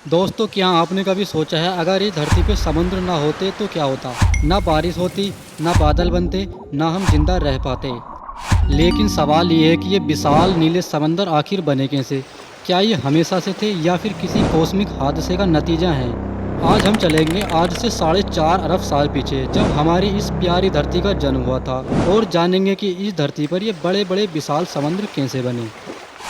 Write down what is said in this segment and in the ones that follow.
दोस्तों, क्या आपने कभी सोचा है अगर इस धरती पे समुद्र ना होते तो क्या होता? ना बारिश होती, ना बादल बनते, ना हम जिंदा रह पाते। लेकिन सवाल ये है कि ये विशाल नीले समंदर आखिर बने कैसे? क्या ये हमेशा से थे या फिर किसी कॉस्मिक हादसे का नतीजा है? आज हम चलेंगे आज से 4.5 अरब साल पीछे, जब हमारी इस प्यारी धरती का जन्म हुआ था, और जानेंगे कि इस धरती पर ये बड़े बड़े विशाल समुद्र कैसे बने।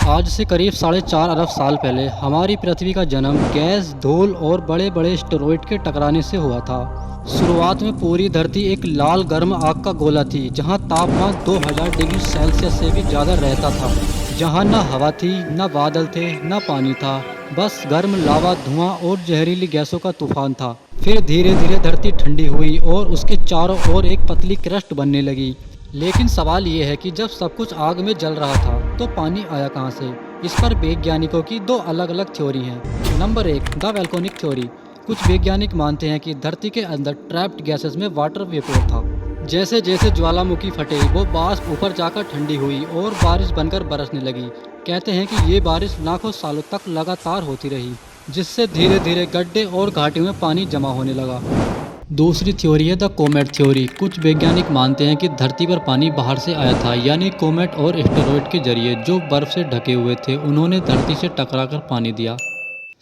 आज से करीब 4.5 अरब साल पहले हमारी पृथ्वी का जन्म गैस, धूल और बड़े बड़े एस्टेरॉयड के टकराने से हुआ था। शुरुआत में पूरी धरती एक लाल गर्म आग का गोला थी, जहां तापमान 2000 डिग्री सेल्सियस से भी ज़्यादा रहता था। जहां न हवा थी, न बादल थे, न पानी था, बस गर्म लावा, धुआं और जहरीली गैसों का तूफान था। फिर धीरे धीरे धरती ठंडी हुई और उसके चारों ओर एक पतली क्रस्ट बनने लगी। लेकिन सवाल ये है कि जब सब कुछ आग में जल रहा था तो पानी आया कहाँ से? इस पर वैज्ञानिकों की दो अलग अलग थ्योरी हैं। नंबर एक, द वैल्कोनिक थ्योरी। कुछ वैज्ञानिक मानते हैं कि धरती के अंदर ट्रैप्ड गैसेस में वाटर वेपोर था। जैसे जैसे ज्वालामुखी फटे, वो वाष्प ऊपर जाकर ठंडी हुई और बारिश बनकर बरसने लगी। कहते हैं कि ये बारिश लाखों सालों तक लगातार होती रही, जिससे धीरे धीरे गड्ढे और घाटियों में पानी जमा होने लगा। दूसरी थ्योरी है द कोमेट थ्योरी। कुछ वैज्ञानिक मानते हैं कि धरती पर पानी बाहर से आया था, यानी कोमेट और एस्टेरॉयड के जरिए जो बर्फ से ढके हुए थे, उन्होंने धरती से टकराकर पानी दिया।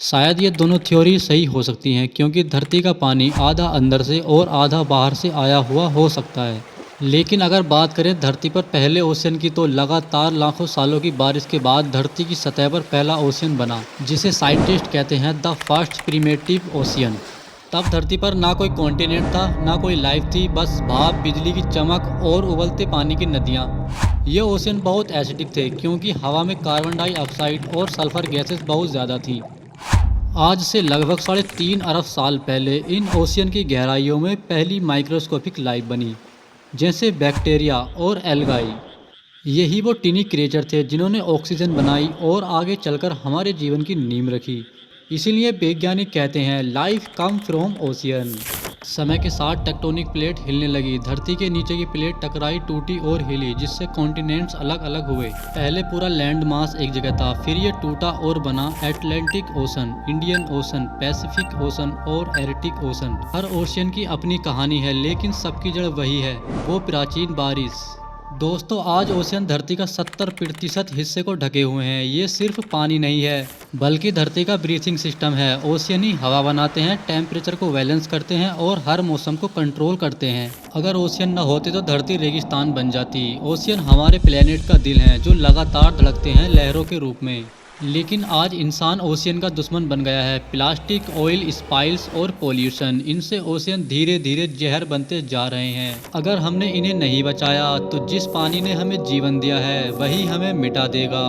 शायद ये दोनों थ्योरी सही हो सकती हैं, क्योंकि धरती का पानी आधा अंदर से और आधा बाहर से आया हुआ हो सकता है। लेकिन अगर बात करें धरती पर पहले ओशियन की, तो लगातार लाखों सालों की बारिश के बाद धरती की सतह पर पहला ओशियन बना, जिसे साइंटिस्ट कहते हैं द फर्स्ट प्रीमेटिव ओशियन। तब धरती पर ना कोई कॉन्टिनेंट था, ना कोई लाइफ थी, बस भाप, बिजली की चमक और उबलते पानी की नदियाँ। ये ओशियन बहुत एसिडिक थे, क्योंकि हवा में कार्बन डाइऑक्साइड और सल्फर गैसेस बहुत ज़्यादा थीं। आज से लगभग 3.5 अरब साल पहले इन ओशियन की गहराइयों में पहली माइक्रोस्कोपिक लाइफ बनी, जैसे बैक्टीरिया और एल्गाई। यही वो टिनी क्रिएचर थे जिन्होंने ऑक्सीजन बनाई और आगे चलकर हमारे जीवन की नींव रखी। इसीलिए वैज्ञानिक कहते हैं लाइफ कम फ्रॉम ओशियन। समय के साथ टेक्टोनिक प्लेट हिलने लगी, धरती के नीचे की प्लेट टकराई, टूटी और हिली, जिससे कॉन्टिनेंट्स अलग अलग हुए। पहले पूरा लैंड मास एक जगह था, फिर ये टूटा और बना Atlantic ocean, Indian ocean, Pacific ocean और एर्टिक ओशन। हर ओशियन की अपनी कहानी है, लेकिन सबकी जड़ वही है, वो प्राचीन बारिश। दोस्तों, आज ओशियन धरती का 70% हिस्से को ढके हुए हैं। ये सिर्फ पानी नहीं है, बल्कि धरती का ब्रीथिंग सिस्टम है। ओशियन ही हवा बनाते हैं, टेम्परेचर को बैलेंस करते हैं और हर मौसम को कंट्रोल करते हैं। अगर ओशियन न होते तो धरती रेगिस्तान बन जाती। ओशियन हमारे प्लेनेट का दिल है, जो लगातार धड़कते हैं लहरों के रूप में। लेकिन आज इंसान ओशियन का दुश्मन बन गया है। प्लास्टिक, ऑयल स्पाइल्स और पोल्यूशन, इनसे ओशियन धीरे धीरे जहर बनते जा रहे हैं। अगर हमने इन्हें नहीं बचाया तो जिस पानी ने हमें जीवन दिया है, वही हमें मिटा देगा।